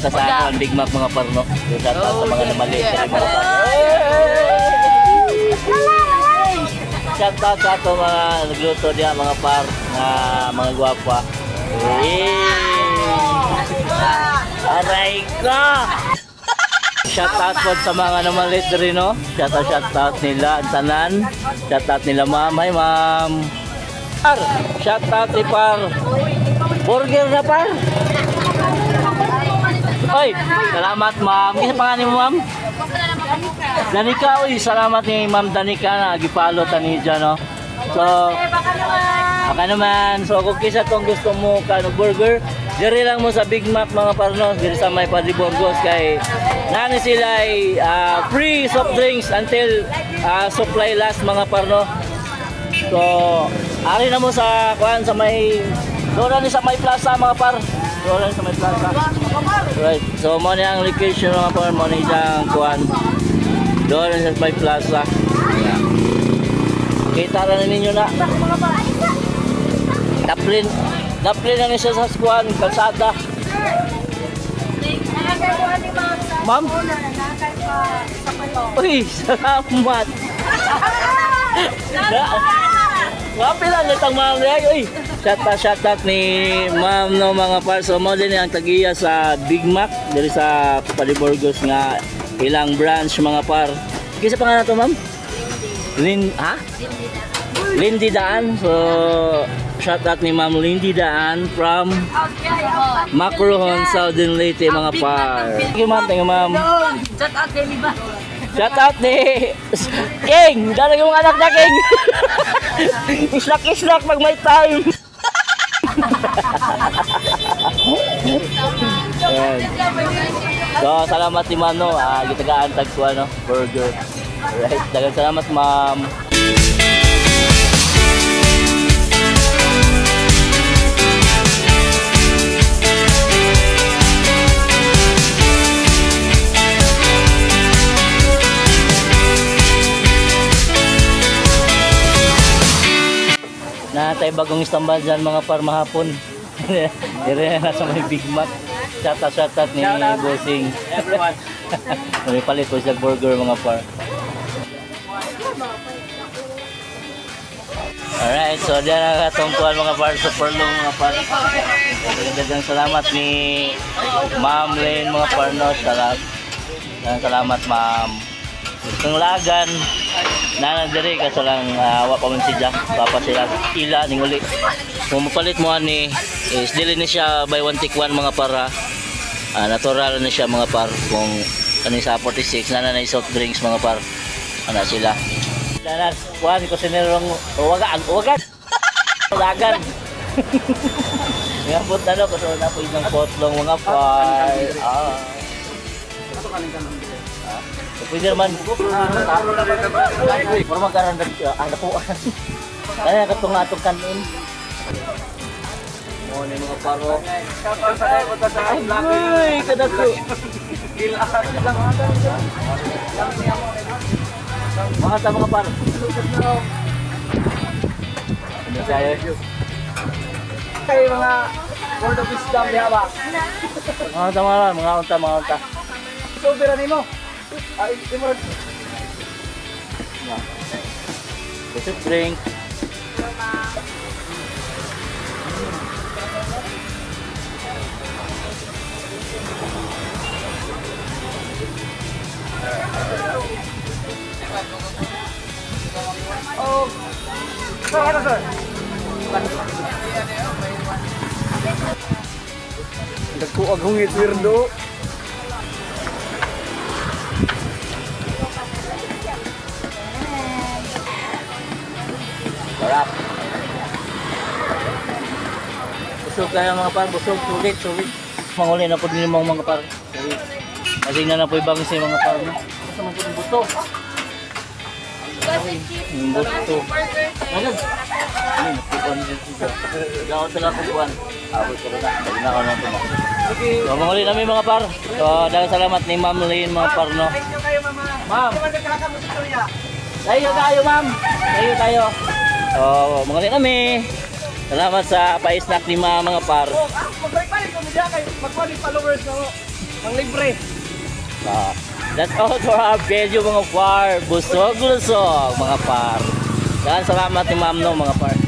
ka sa Big Mac mga par, no? Shout out sa mga namaliit sa mga par. Shout out sa ato mga nagluto diya mga par na mga gwapa. Aray ka! Shout out po sa mga namalit rin, no? Shout out nila ang tanan. Shout out nila ma'am. Hi ma'am. Par, shout out ni par. Burger na par. Oy, salamat ma'am. Kisa pangalan mo ma'am? Danica, uy, salamat ni ma'am Danica na gipalo tani dyan, no? So, baka naman. So, kung kisa tong gusto mo kano burger, diri lang mo sa Big Mac mga parnos, diri sa may Padre Burgos kay nani sila ay free soft drinks until supply last mga parno. So, ari na mo sa kuan sa may doon ni sa may plaza mga par. Doon sa may plaza. Right. So, mo ni ang location mga par, mo ni isang kuan. Doon sa may plaza. Yeah. Kita na ninyo na. Daplin na siya sa skuan, kalsada. Ma'am? Uy, salamat. Ngapi lang itang ma'am niya. Uy, shout out ni ma'am no mga parso. Mo din ang tagiya sa Big Mac. Dari sa Padre Burgos nga ilang branch mga par. Kisa pa nga na to ma'am? Lindy Daan. So, shout out ni Ma'am Lindy Daan from Macrohon, Southern Leyte mga par. Thank you ma'am, Shout out kay Liba. Shout out ni King! Dala yung anak na King! Islak pag may time! So, salamat ni Mano. Gitagaan tagkuha, no? Burger. Alright, dagang salamat ma'am. Na tayo bagong istambal dyan mga par mahapon. Dire na sa may Big Mac. Shout out ni Bossing. Everyone. May palit po siya burger mga par. Alright, so diyan na katungkuhan mga par. Super long mga par. Dagang salamat ni Ma'am Lane mga par, no. Salamat ma'am. Kung lagan na diri ka lang wa pa man siya papa sila ila ning uli kung mapalit mo ani is dili ni siya buy one take one mga para natural na siya mga par kung kani sa 46 na soft drinks mga par ana sila danas kuan ko sinerong wagan lagan ngapot na no kasi na po isang potlong mga par pwede naman. Para magkaroon ng po. Kaya katong-atong kanin. Mo ni mga paro. Ay, kadako. Mga mga paro. Ano tayo? Kay mga World of Wisdom diha ba? Mga unta. Sobra nimo. Ay, timur. Soft drink. Oh. Sir. Nagkuag hungit wirdo. Sarap. Busog kaya mga par, busog, sulit. Manguli na po din yung mga par. Masing na po ibang si mga par. Basta man po yung buto. Yung buto. Agad. Gawin sila kukuhan. Abot ko na. Naginaw na ito. So manguli namin mga par. So dahil salamat ni Ma'am Lane mga par, no. Ma'am. Tayo ma'am. Tayo. Oh, manguli kami. Salamat sa pa-snack ni mga par. Magbalik-balik kami diya kay magkuha ni followers na mo. Ang libre. So, that's all for our video mga par. Busog-lusog mga par. Dan salamat ni ma'am no mga par.